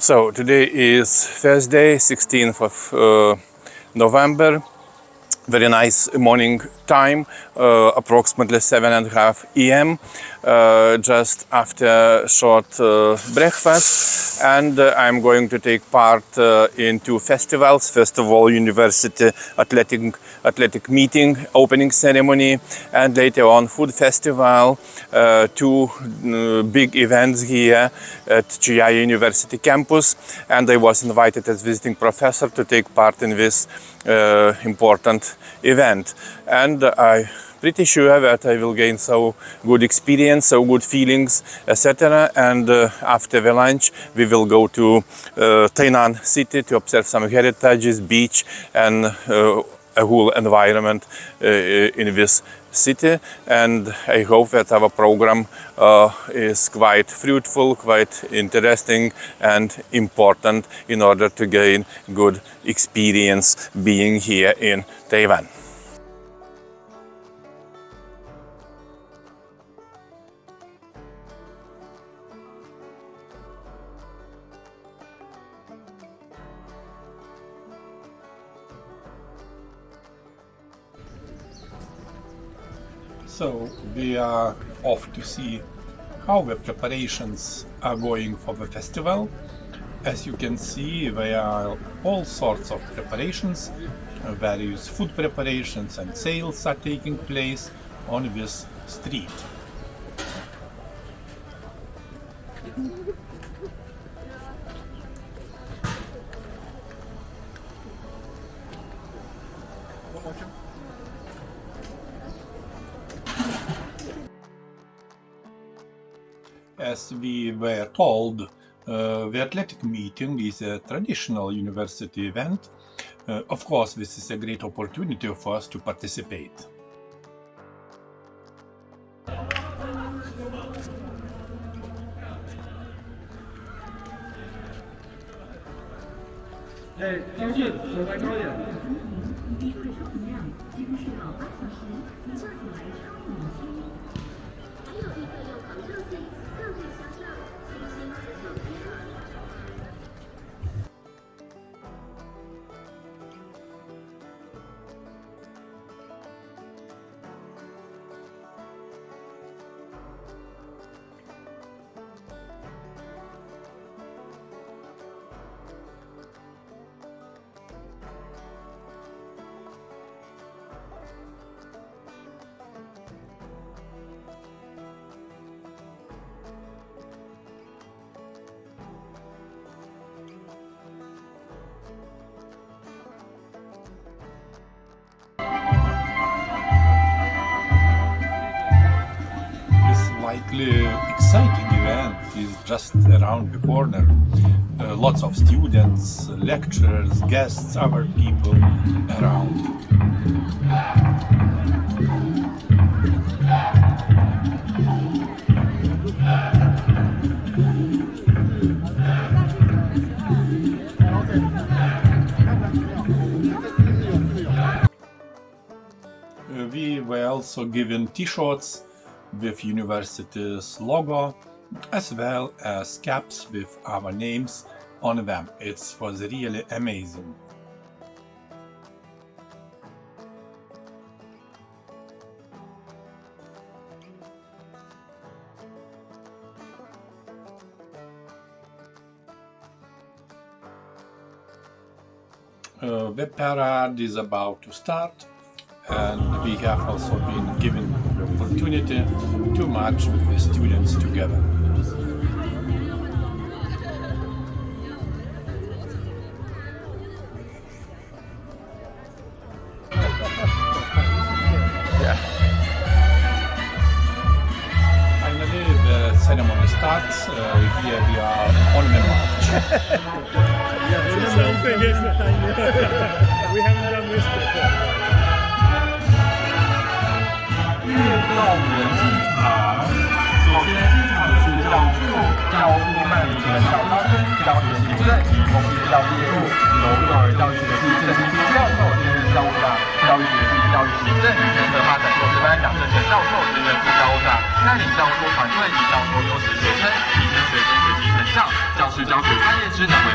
So today is Thursday, 16th of November. Very nice morning time, approximately 7:30 a.m. Just after short breakfast, and I'm going to take part in two festivals. First of all, University athletic meeting, opening ceremony, and later on food festival. Two big events here at Chiayi University campus, and I was invited as visiting professor to take part in this important event, and I'm pretty sure that I will gain so good experience, so good feelings, etc. And after the lunch we will go to Tainan city to observe some heritages, beach, and a whole environment in this city. And I hope that our program is quite fruitful, quite interesting and important in order to gain good experience being here in Taiwan. So we are off to see how the preparations are going for the festival. As you can see, there are all sorts of preparations, various food preparations and sales are taking place on this street. As we were told, the athletic meeting is a traditional university event. Of course, this is a great opportunity for us to participate. Likely exciting event is just around the corner. Lots of students, lecturers, guests, other people around. We were also given t-shirts with university's logo, as well as caps with our names on them. It was really amazing. The parade is about to start, and we have also been given the opportunity to march with the students together. Finally, the ceremony starts. Here we are on the march. We haven't done this before. 到人体首先是教育部教务办理的小高生教学行政及同时教业务，由幼儿教育学系郑新教授兼任教务长，教育学系教育行政与人才发展硕士班杨正成教授兼任副教务长，带领教授团队以教授优质学生，提升学生学习成效，教师教学专业之能。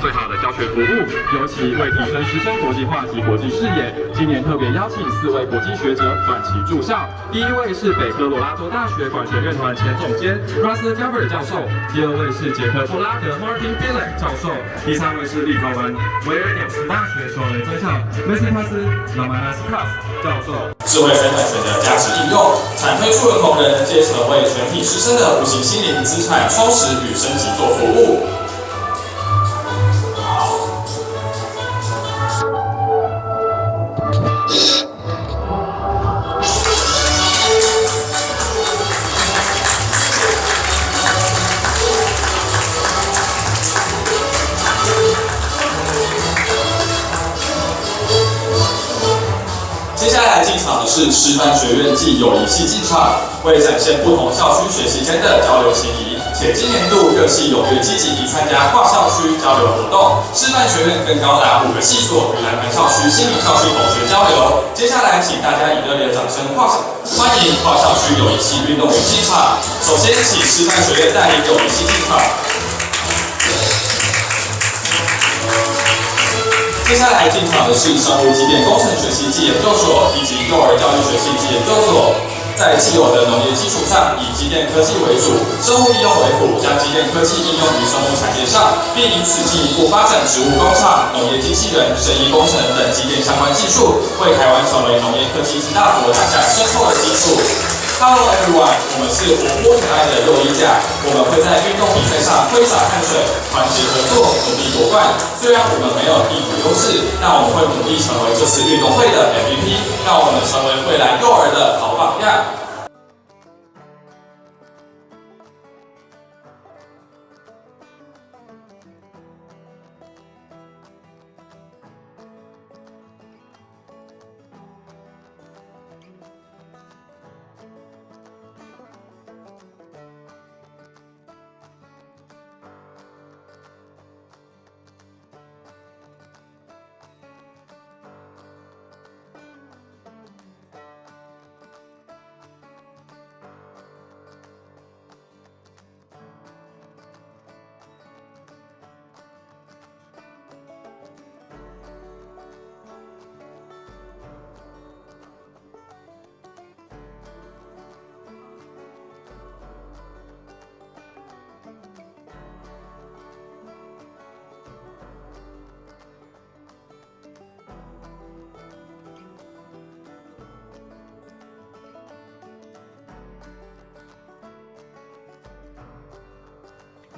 最好的教学服务。尤其为提升师生国际化及国际视野，今年特别邀请4位国际学者短期驻校。第一位是北科罗拉多大学管学院团前总监 Russell Gabbard 教授，第二位是捷克布拉格 Martin Bilek 教授，第三位是立陶宛维尔纽斯大学首任专校 Vincentas Lamanauskas 教授。智慧生产学的价值应用，产推出的同仁皆成为全体师生的无形心灵资产充实与升级做服务。接下来进场的是师范学院暨友谊系进场，为展现不同校区学习间的交流情谊，且今年度各系踊跃积极地参加跨校区交流活动，师范学院更高达5个系所与南门校区、新民校区同学交流。接下来，请大家以热烈的掌声欢迎跨校区友谊系运动员进场。首先，请师范学院带领友谊系进场。接下来进场的是生物机电工程学系暨研究所以及幼儿教育学系暨研究所。在既有的农业基础上，以机电科技为主，生物应用为辅，将机电科技应用于生物产业上，并以此进一步发展植物工厂、农业机器人、生医工程等机电相关技术，为台湾成为农业科技之大国打下深厚的基础。Hello everyone， 我们是活泼可爱的幼医甲，我们会在运动比赛上挥洒汗水，团结合作，努力夺冠。虽然我们没有地理优势，但我们会努力成为这次运动会的 MVP， 让我们成为未来幼儿的好榜样。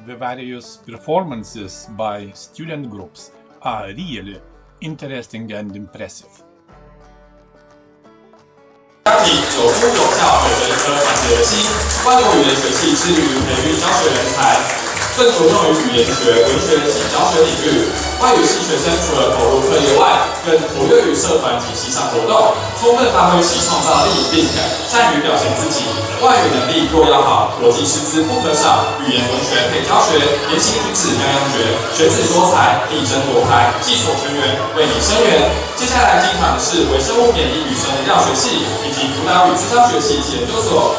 The various performances by student groups are really interesting and impressive. 家庭有夫有孝，有着一颗团结的心。外国语言学系致力于培育教学人才，更着重于语言学、文学及教学领域。外语系学生除了投入课业外，更活跃于社团及系上活动，充分发挥其创造力，并善于表现自己。外语能力若要好，国际师资不可少，语言文学可以教学，言行举止样样绝，学子多才，力争夺牌，技所全员，为你生源。接下来进场的是微生物免疫与生物药学系以及辅导与咨商学系及研究所。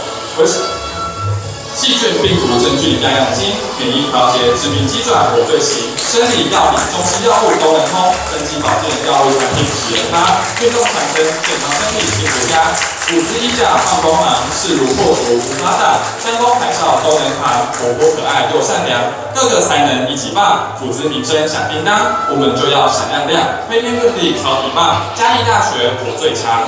细菌、病毒、真菌样样精，免疫调节、致病机转我最行，生理药理、中西药物都能通，生技保健药物产品及研发，运动产生健康身体幸福家，五肢衣甲放光芒，势如破竹无法挡，山峰海啸都能扛，活泼可爱又善良，各个才能一起棒，虎子名声响叮当，我们就要闪亮亮，飞天遁地超级棒，嘉义大学我最强。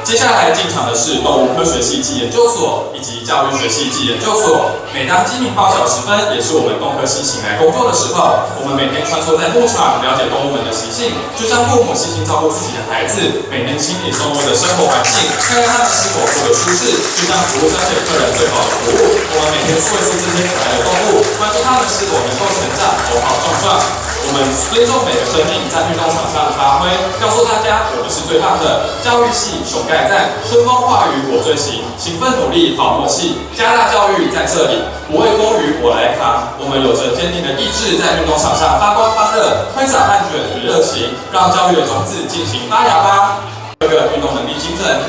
接下来进场的是动物科学系及研究所以及教育学系及研究所。每当鸡鸣报晓时分，也是我们动科系醒来工作的时候。我们每天穿梭在牧场，了解动物们的习性，就像父母细心照顾自己的孩子，每天清理动物的生活环境，看看他们是否过得舒适，就像服务商给客人最好的服务。我们每天喂饲这些可爱的动物，关注他们是否能够成长，头好壮壮。我们尊重每个生命在运动场上的发挥，告诉大家我们是最棒的。教育系熊盖赞，春风化雨我最行，勤奋努力好默契，加大教育在这里，不畏风雨我来扛。我们有着坚定的意志，在运动场上发光发热，挥洒汗水与热情，让教育的种子尽情发芽吧。各个运动能力精神。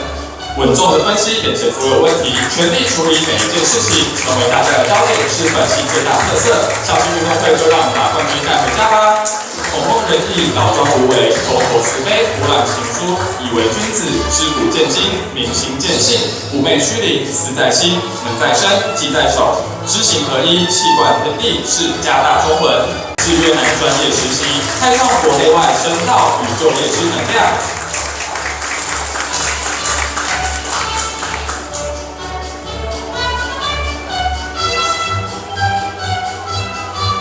稳重的分析眼前所有问题，全力处理每一件事情，成为大家的焦点是本系最大特色。校庆运动会就让我们把冠军带回家吧！孔孟仁义，老庄无为，口口是非，博览行书，以为君子，知古见今，明心见性，不昧虚灵，思在心，能在身，记在手，知行合一，气贯天地，是家大中文。志愿男专业实习，开创国内外深造与就业之能量。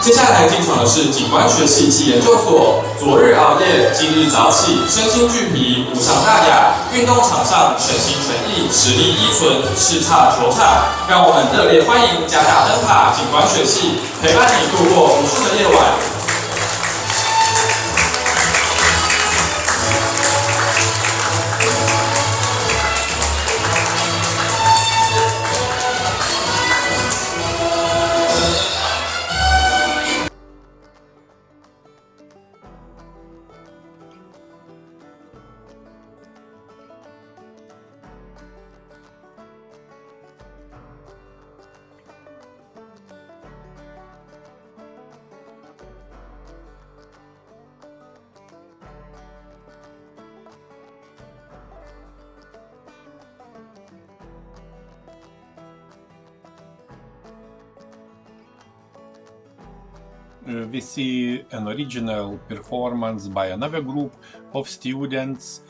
接下来进场的是景观学系暨研究所。昨日熬夜，今日早起，身心俱疲，无伤大雅。运动场上全心全意，实力依存，叱咤球场。让我们热烈欢迎加大灯塔景观学系，陪伴你度过无数的夜晚。We see an original performance by another group of students.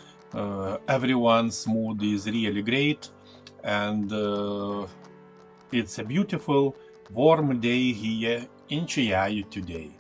Everyone's mood is really great, and it's a beautiful, warm day here in Chiayi today.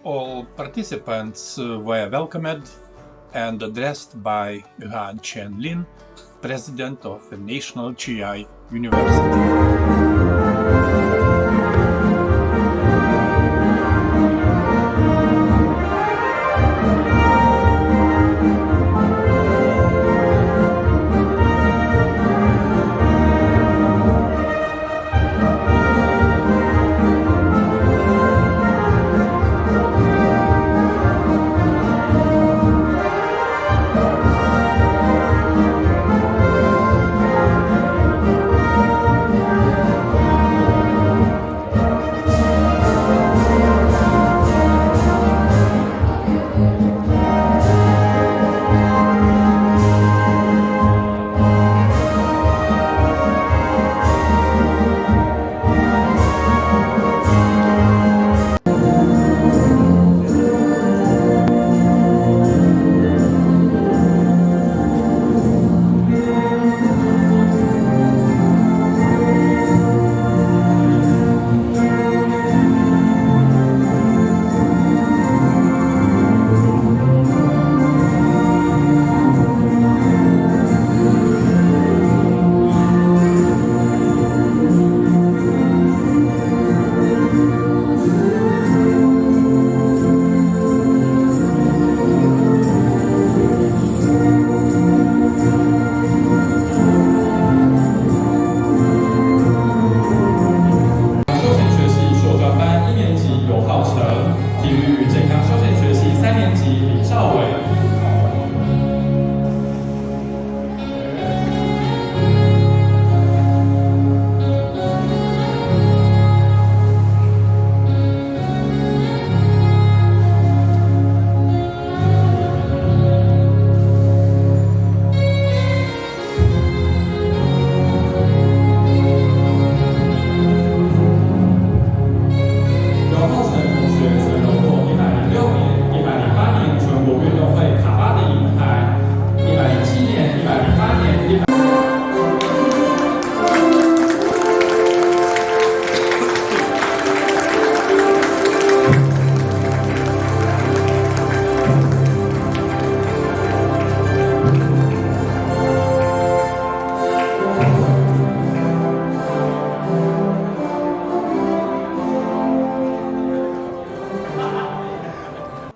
All participants were welcomed and addressed by Huang Lin, President of the National Chiayi University. 李孝伟。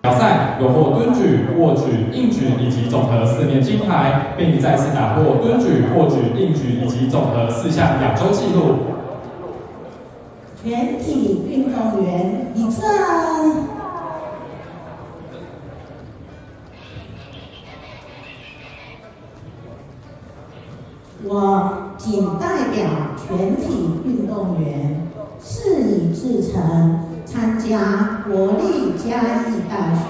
挑赛荣获蹲举、握举、硬举以及总和4面金牌，并再次打破蹲举、握举、硬举以及总和4项亚洲纪录。全体运动员立正。我仅代表全体运动员誓以至诚，参加国立嘉义大学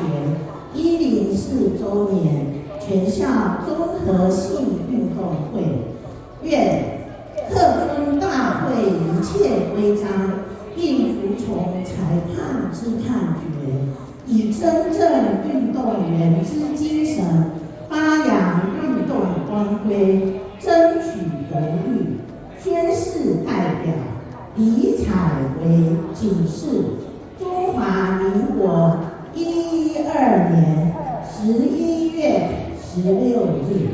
104周年全校综合性运动会，愿恪遵大会一切规章，并服从裁判之判决，以真正运动员之精神，发扬运动光辉，争取荣誉。宣誓代表李彩为警示中华民国112年11月16日。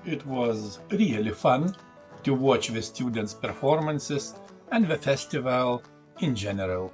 It was really fun to watch the students' performances and the festival in general.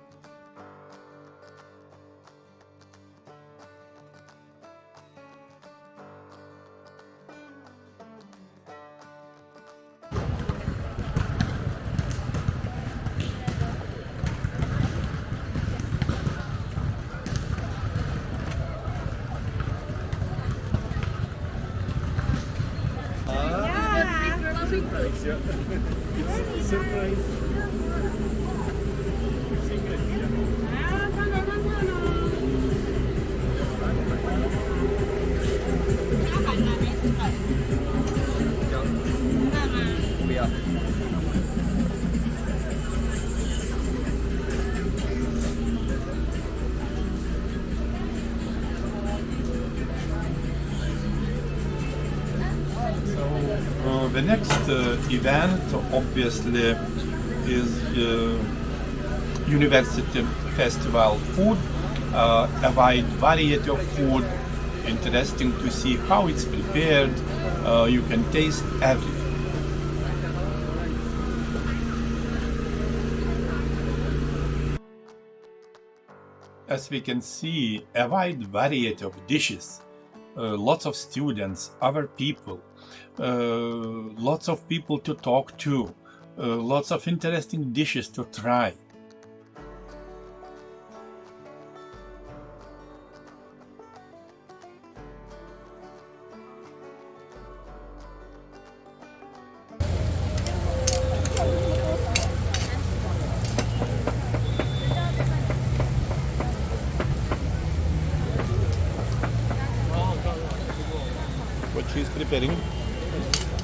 The next event obviously is University Festival food, a wide variety of food, interesting to see how it's prepared, you can taste everything. As we can see, a wide variety of dishes, lots of students, other people, lots of people to talk to, lots of interesting dishes to try.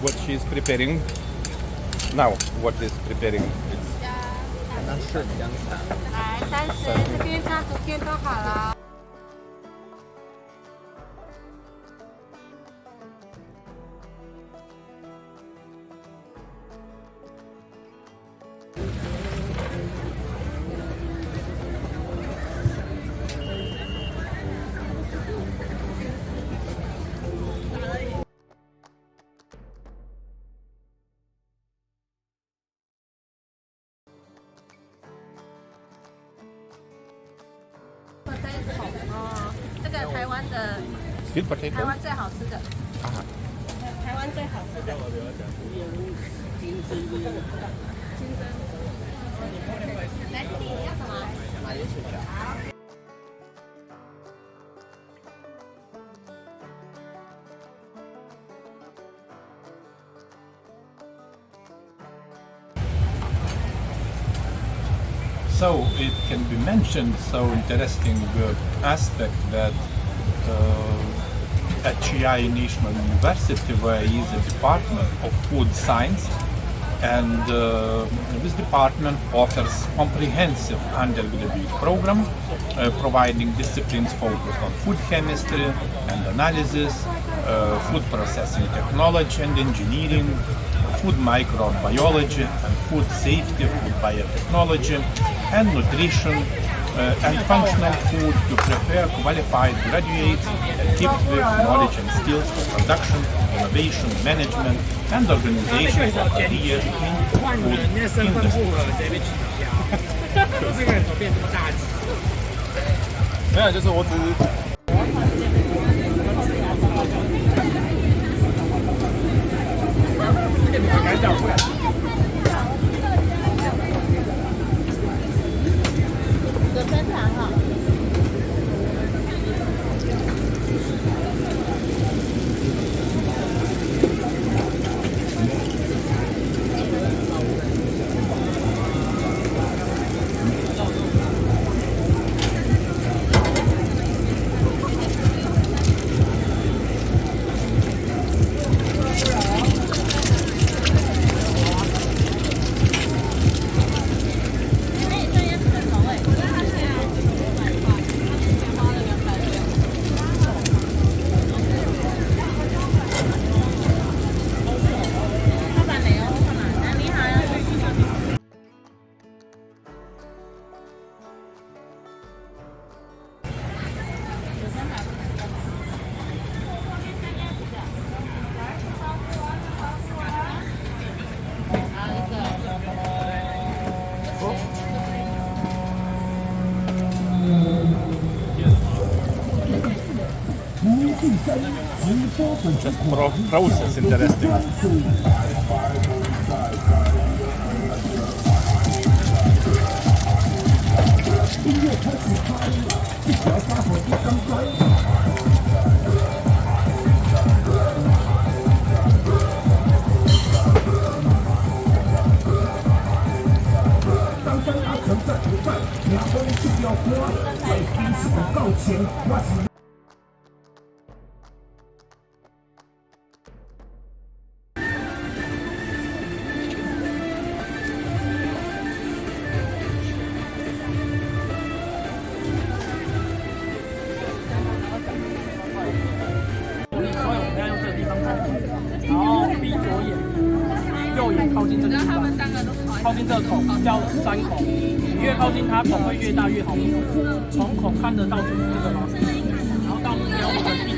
What she's preparing now. What is preparing? 来30，这边插图片都好了。这个台湾的 Sweet potato. 台湾最好吃的，台湾最好吃的。金针。来，弟弟你要什么？买点薯条。So it can be mentioned, so interesting aspect that at Chiayi National University there is a department of food science, and this department offers comprehensive undergraduate program providing disciplines focused on food chemistry and analysis, food processing technology and engineering, food microbiology and food safety, food biotechnology, and nutrition and functional food to prepare qualified graduates equipped with knowledge and skills for production, innovation, management, and organization of careers in food industry. 没有，就是我只是。分糖哈。Just process interesting.靠近这个孔叫山孔，你越靠近它，孔会越大越好。从孔看得到就是这个吗？然后到目标的地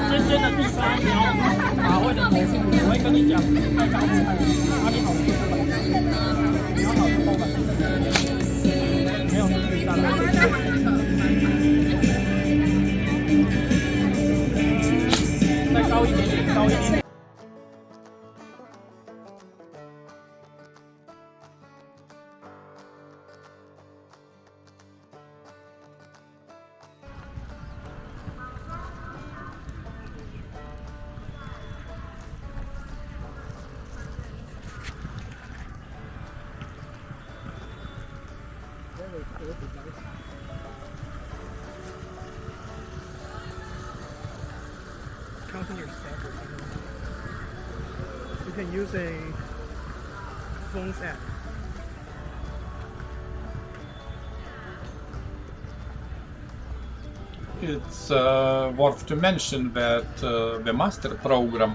尖尖的地方，你要把位的头部，我会跟你讲太高不太低，哪里好就这个，你要好就后板，没有最大的。再高一点点，高一点点。Counting your steps. You can use a phone's app. It's worth to mention that the master program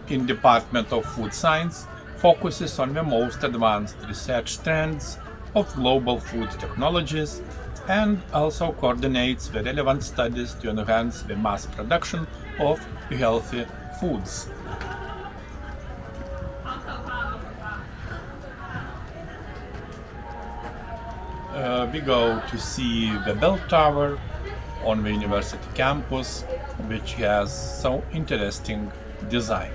in Department of Food Science focuses on the most advanced research trends of global food technologies and also coordinates the relevant studies to enhance the mass production of healthy foods. We go to see the bell tower on the university campus, which has so interesting design.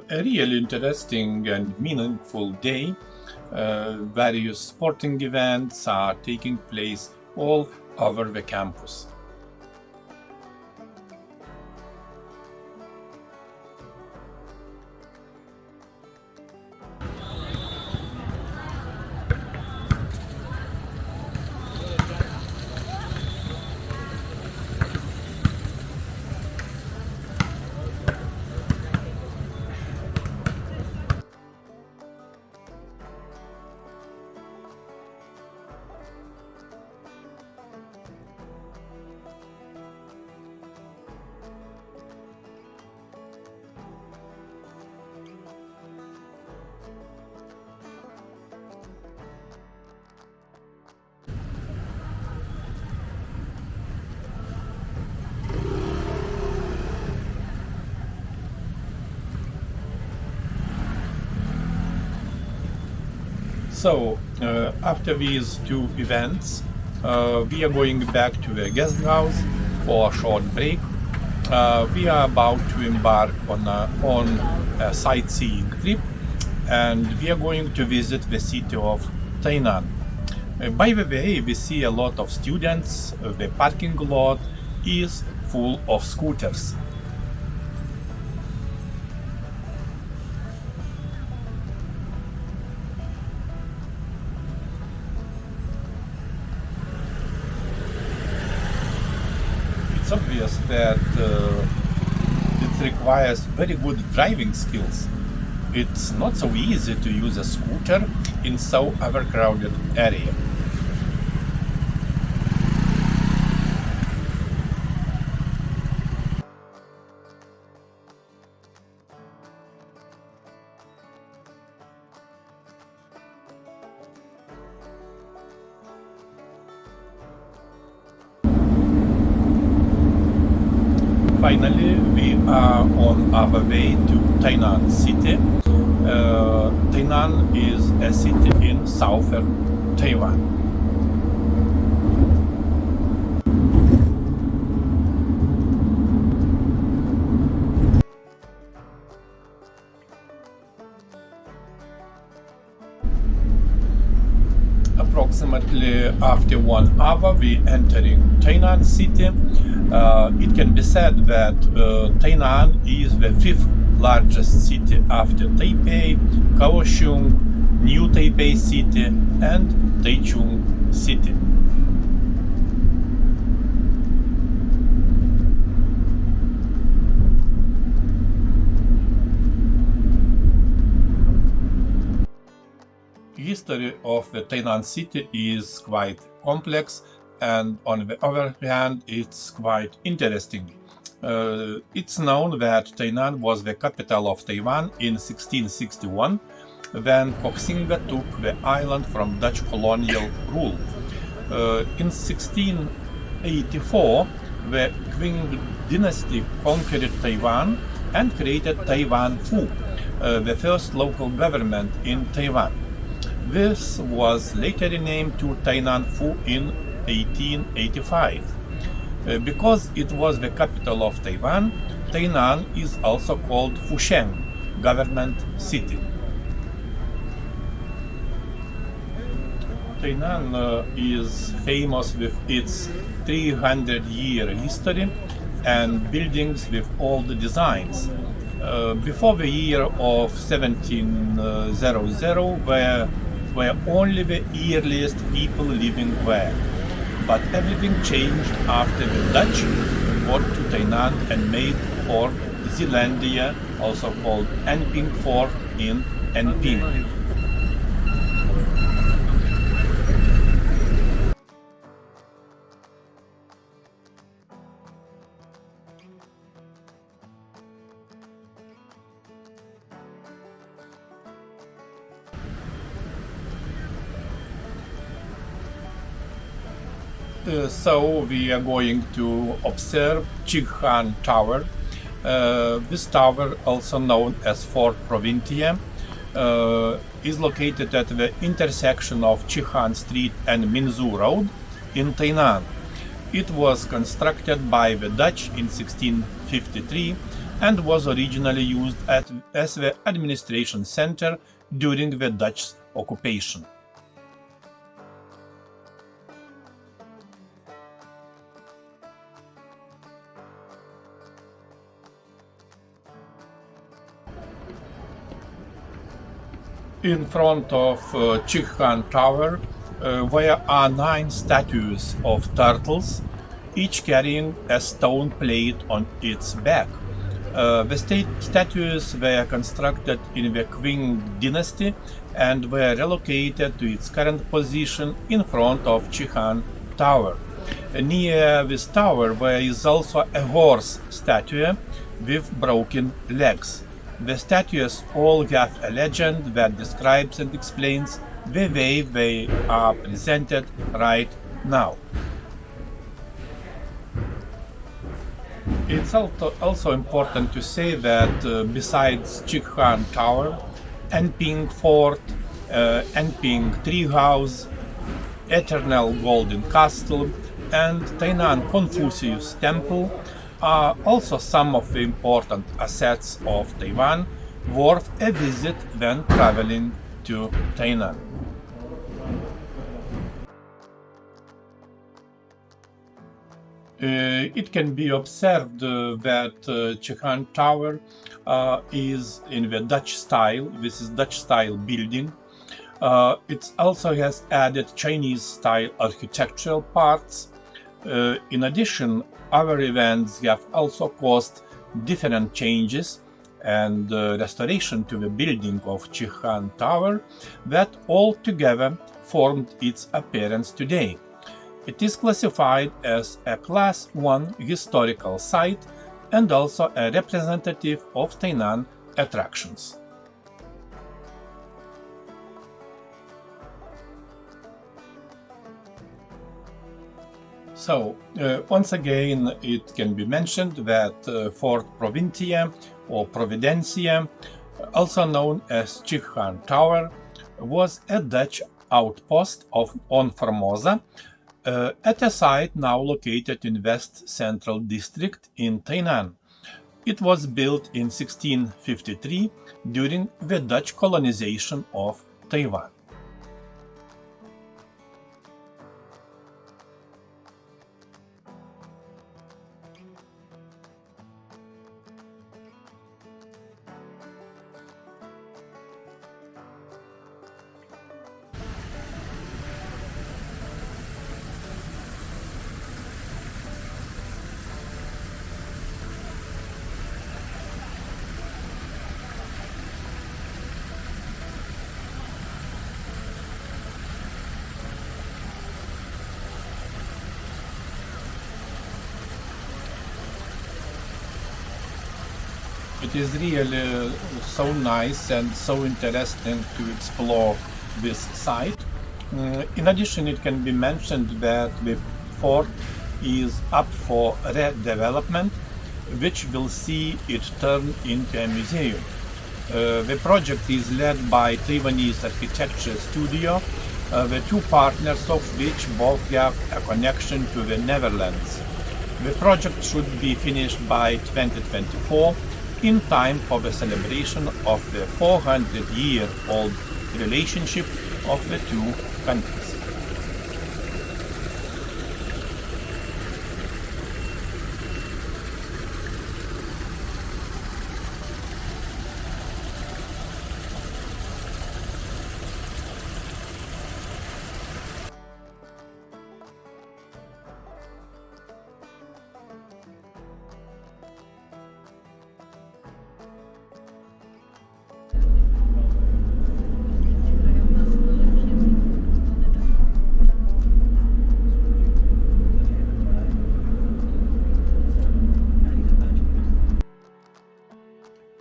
A really interesting and meaningful day. Various sporting events are taking place all over the campus. So, after these two events, we are going back to the guest house for a short break. We are about to embark on a sightseeing trip, and we are going to visit the city of Tainan. By the way, we see a lot of students. The parking lot is full of scooters. It's obvious that it requires very good driving skills. It's not so easy to use a scooter in so overcrowded area. finally, we are on our way to Tainan city. Tainan is a city in southern Taiwan. Approximately after 1 hour we entering Tainan city. It can be said that Tainan is the 5th largest city after Taipei, Kuo-Hung, New Taipei city and Taichung city. History of the Tainan city is quite complex, and on the other hand it's quite interesting. It's known that Tainan was the capital of Taiwan in 1661 when Kuo-Hung took the island from Dutch colonial rule. In 1684 the Qing dynasty conquered Taiwan and created Taiwan Fu, the first local government in Taiwan. This was later renamed to Tainan Fu in 1885. Because it was the capital of Taiwan, Tainan is also called Fusheng, government city. Tainan is famous with its 300-year history and buildings with old designs. Before the year of 1700 were only the earliest people living there. But everything changed after the Dutch got to Tainan and made Fort Zeelandia, also called Enping Fort in Enping. So we are going to observe Chiayi Tower. This tower, also known as Fort Provincia, is located at the intersection of Chiayi Street and Minzu Road in Tainan. It was constructed by the Dutch in 1653 and was originally used as the administration center during the Dutch occupation. In front of Chiayi Tower there are 9 statues of turtles, each carrying a stone plate on its back. The statues were constructed in the Qing dynasty and were relocated to its current position in front of Chiayi Tower. Near this tower there is also a horse statue with broken legs. The statues all have a legend that describes and explains the way they are presented right now. It's also important to say that besides Chiayi Tower, Enping Fort, Enping Treehouse, Eternal Golden Castle and Tainan Confucius Temple are also some of the important assets of Taiwan worth a visit when traveling to Tainan. It can be observed that Chiayi Tower is in the Dutch style. This is Dutch style building. It also has added Chinese style architectural parts. In addition, other events have also caused different changes and restoration to the building of Chiayi Tower that all together formed its appearance today. It is classified as a Class 1 historical site and also a representative of Tainan attractions. So, once again, it can be mentioned that Fort Provincia or Providencia, also known as Chiayi Tower, was a Dutch outpost on Formosa at a site now located in West Central District in Tainan. It was built in 1653 during the Dutch colonization of Taiwan. It is really so nice and so interesting to explore this site. In addition, it can be mentioned that the fort is up for redevelopment, which will see it turn into a museum. The project is led by Taiwanese architecture studio, the two partners of which both have a connection to the Netherlands. The project should be finished by 2024, in time for the celebration of the 400-year-old relationship of the two countries.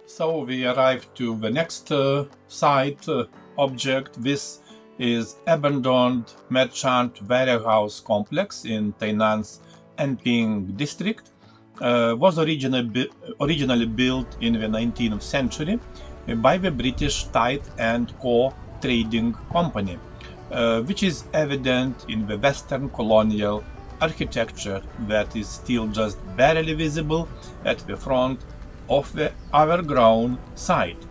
So we arrived to the next site object. This is abandoned merchant warehouse complex in Tainan's Anping district. Was originally built in the 19th century by the British Tide and Co. Trading Company, which is evident in the Western colonial architecture that is still just barely visible at the front of the overgrown site.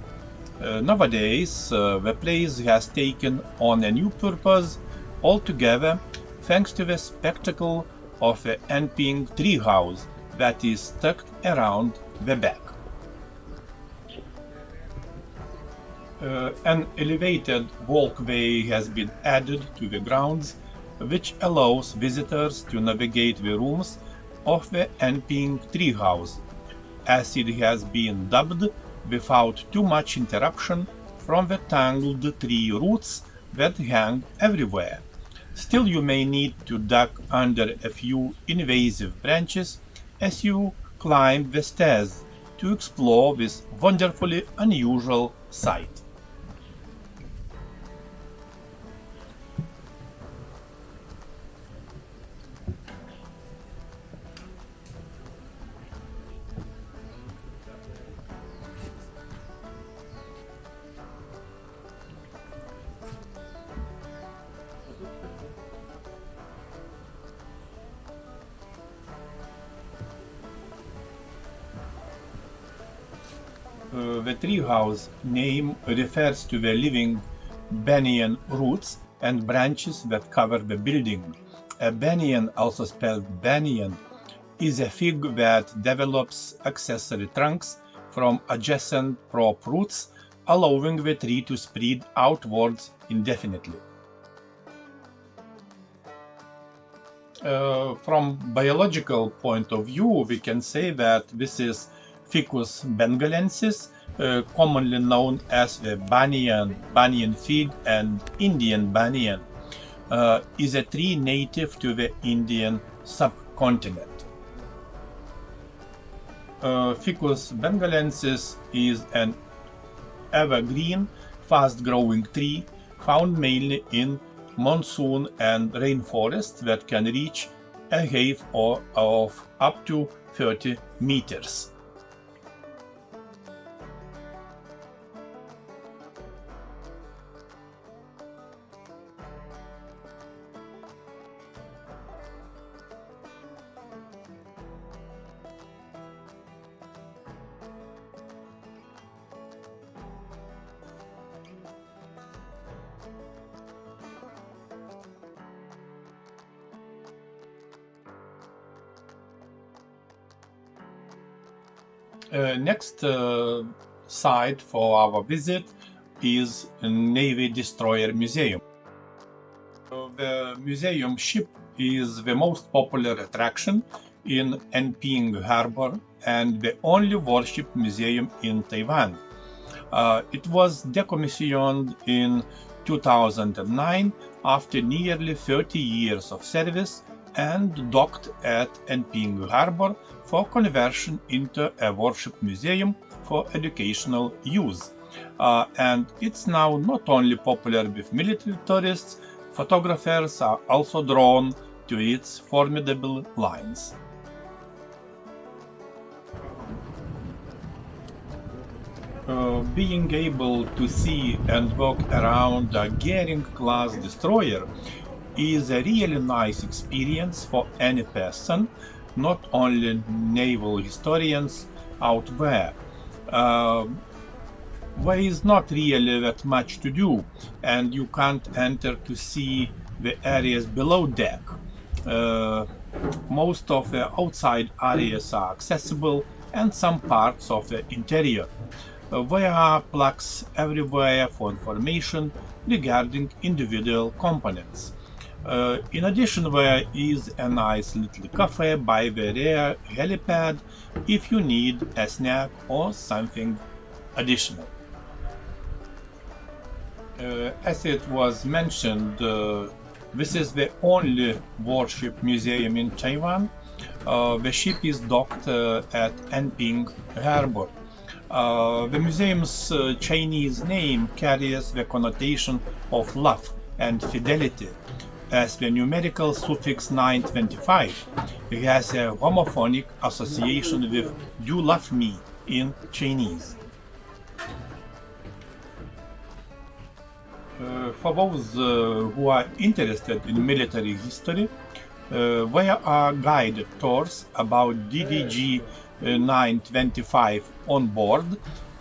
Nowadays, the place has taken on a new purpose altogether, thanks to the spectacle of the Anping treehouse that is tucked around the back. An elevated walkway has been added to the grounds, which allows visitors to navigate the rooms of the Anping treehouse, as it has been dubbed, without too much interruption from the tangled tree roots that hang everywhere. Still, you may need to duck under a few invasive branches as you climb the stairs to explore this wonderfully unusual site. The treehouse name refers to the living banyan roots and branches that cover the building. A banyan, also spelled banyan, is a fig that develops accessory trunks from adjacent prop roots, allowing the tree to spread outwards indefinitely. From biological point of view, we can say that this is Ficus bengalensis, commonly known as the banyan fig and Indian banyan, is a tree native to the Indian subcontinent. Ficus bengalensis is an evergreen, fast-growing tree found mainly in monsoon and rainforests that can reach a height of up to 30 meters. Next site for our visit is Navy Destroyer Museum. The museum ship is the most popular attraction in Enping Harbor and the only warship museum in Taiwan. It was decommissioned in 2009 after nearly 30 years of service and docked at Enping Harbor for conversion into a warship museum for educational use. And it's now not only popular with military tourists, photographers are also drawn to its formidable lines. Being able to see and walk around a Goering-class destroyer is a really nice experience for any person, not only naval historians out there. There is not really that much to do, and you can't enter to see the areas below deck. Most of the outside areas are accessible, and some parts of the interior. There are plaques everywhere for information regarding individual components. In addition, there is a nice little cafe by the rear helipad if you need a snack or something additional. As it was mentioned, this is the only warship museum in Taiwan. The ship is docked at Enping Harbor. The museum's Chinese name carries the connotation of love and fidelity, as the numerical suffix 925 has a homophonic association with "you love me" in Chinese. For those who are interested in military history, there are guided tours about DDG 925 on board,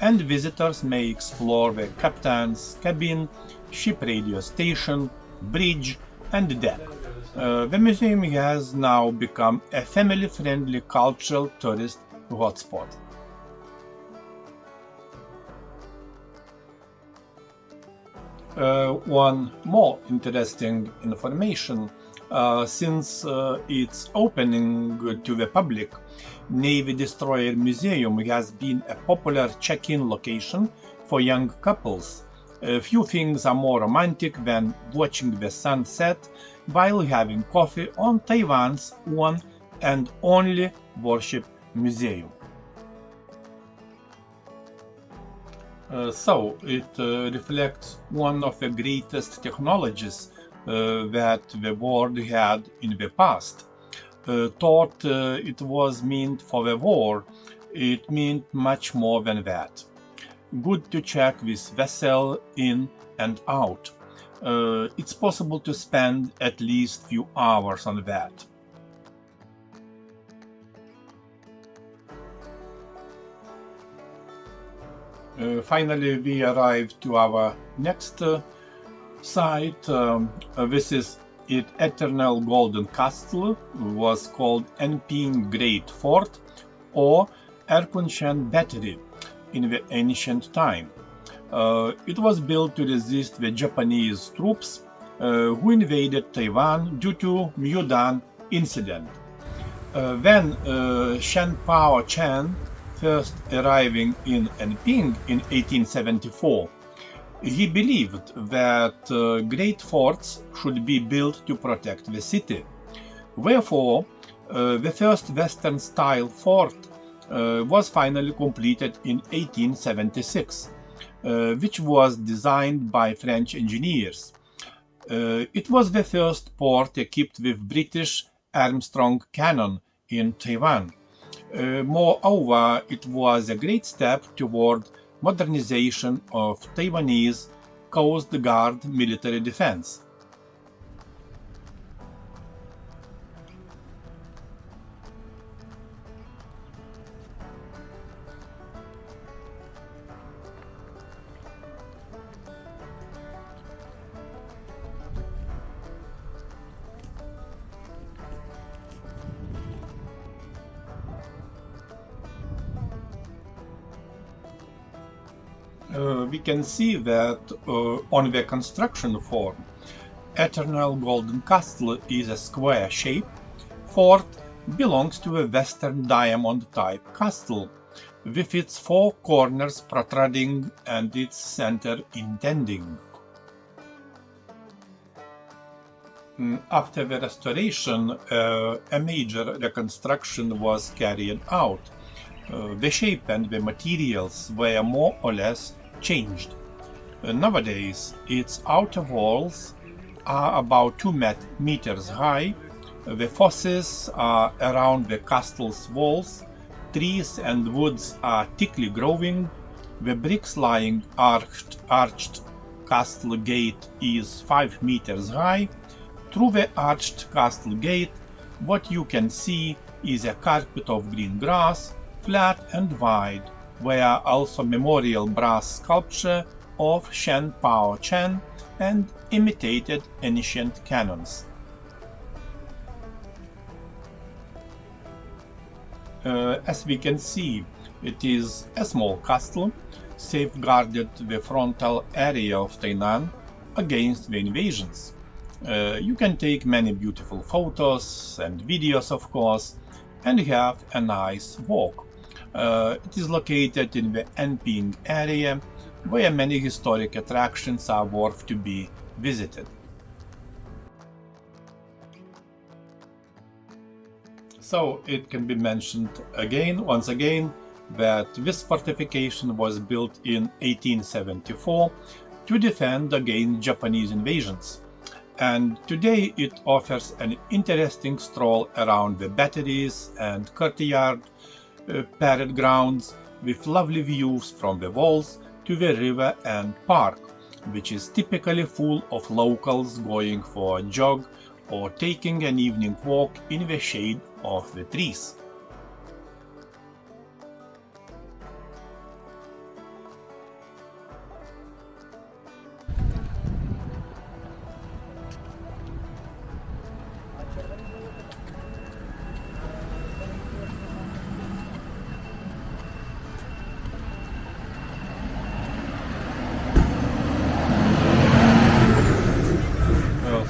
and visitors may explore the captain's cabin, ship radio station, bridge, and deck. The museum has now become a family-friendly cultural tourist hotspot. One more interesting information, since its opening to the public, Navy Destroyer Museum has been a popular check-in location for young couples. Few things are more romantic than watching the sunset while having coffee on Taiwan's one and only warship museum. So it reflects one of the greatest technologies that the world had in the past. Thought it was meant for the war, it meant much more than that. Good to check this vessel in and out. It's possible to spend at least few hours on that. Finally, we arrived to our next site. This is its eternal golden castle, was called Enping Great Fort or Erkunshan Battery in the ancient time. It was built to resist the Japanese troops who invaded Taiwan due to Mudan incident. When Shen Pao Chen first arriving in Enping in 1874, he believed that great forts should be built to protect the city. Therefore, the first Western-style fort was finally completed in 1876, which was designed by French engineers. It was the first port equipped with British Armstrong cannon in Taiwan. Moreover, it was a great step toward modernization of Taiwanese Coast Guard military defense. We can see that on the construction form, Eternal Golden Castle is a square shape. Fort belongs to a Western diamond type castle, with its four corners protruding and its center indenting. After the restoration, a major reconstruction was carried out. The shape and the materials were more or less changed. Nowadays, its outer walls are about 2 meters high. The fosses are around the castle's walls. Trees and woods are thickly growing. The bricks lying arched castle gate is 5 meters high. Through the arched castle gate, what you can see is a carpet of green grass, flat and wide, where also memorial brass sculpture of Shen Pao Chen and imitated ancient cannons. As we can see, it is a small castle, safeguarded the frontal area of Tainan against the invasions. You can take many beautiful photos and videos, of course, and have a nice walk. It is located in the Anping area, where many historic attractions are worth to be visited. So it can be mentioned once again, that this fortification was built in 1874 to defend against Japanese invasions. And today it offers an interesting stroll around the batteries and courtyard, parade grounds, with lovely views from the walls to the river and park, which is typically full of locals going for a jog or taking an evening walk in the shade of the trees.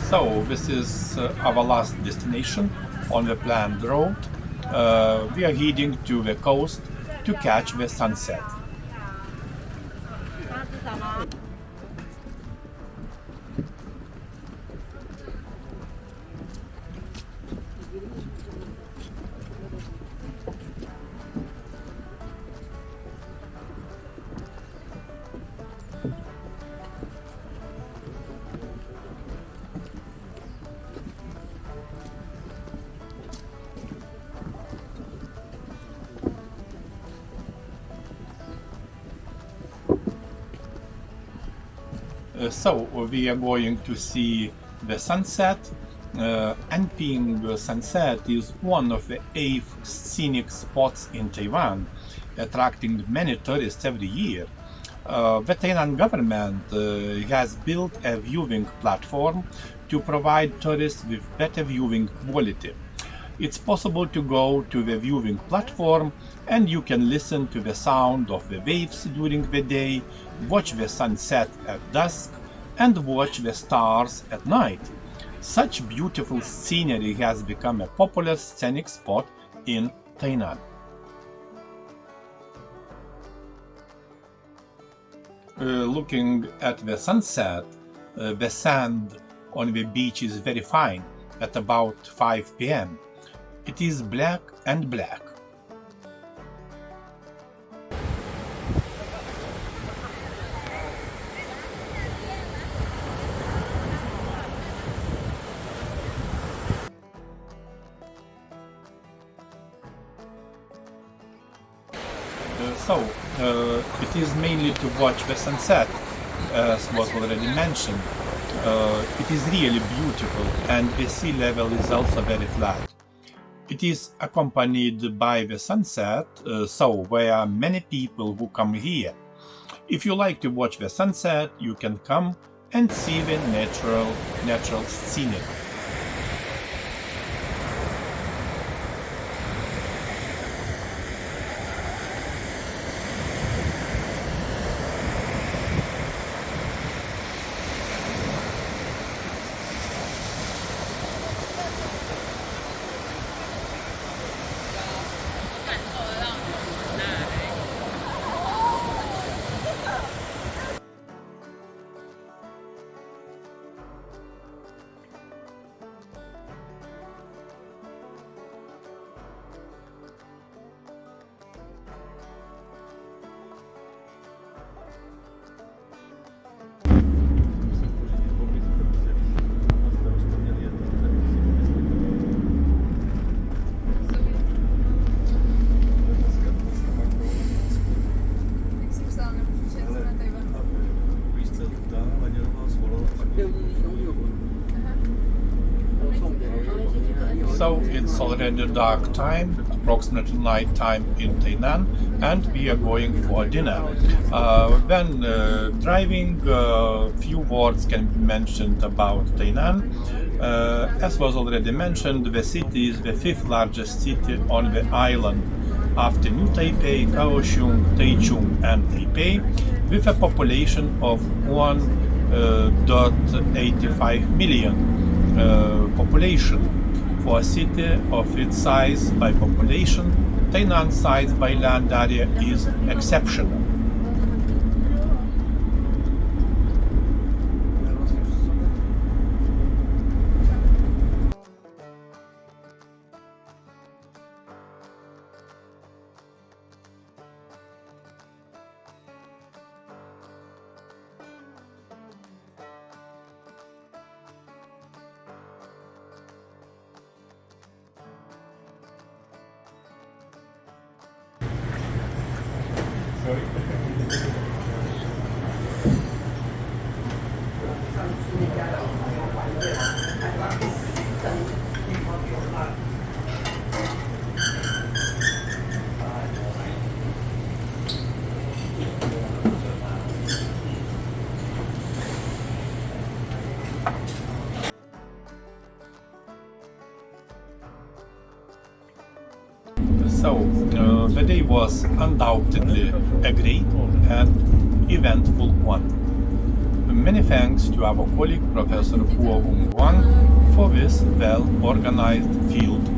So this is our last destination on the planned road. We are heading to the coast to catch the sunset. So we are going to see the sunset. Anping sunset is one of the 8 scenic spots in Taiwan, attracting many tourists every year. The Tainan government has built a viewing platform to provide tourists with better viewing quality. It's possible to go to the viewing platform and you can listen to the sound of the waves during the day, watch the sunset at dusk, and watch the stars at night. Such beautiful scenery has become a popular scenic spot in Tainan. Looking at the sunset, the sand on the beach is very fine at about 5 p.m. It is black and black. it is mainly to watch the sunset, as was already mentioned. It is really beautiful, and the sea level is also very flat. It is accompanied by the sunset, so there are many people who come here. If you like to watch the sunset, you can come and see the natural scenery. So it's already dark time, approximately night time in Tainan, and we are going for dinner. When driving, few words can be mentioned about Tainan. As was already mentioned, the city is the fifth largest city on the island, after New Taipei, Kuo-Hung, Taichung and Taipei, with a population of 1.85 million population. For a city of its size by population, Tainan's size by land area is exceptional. So, the day was undoubtedly a great and eventful one. Many thanks to our colleague Professor Huang for this well-organized field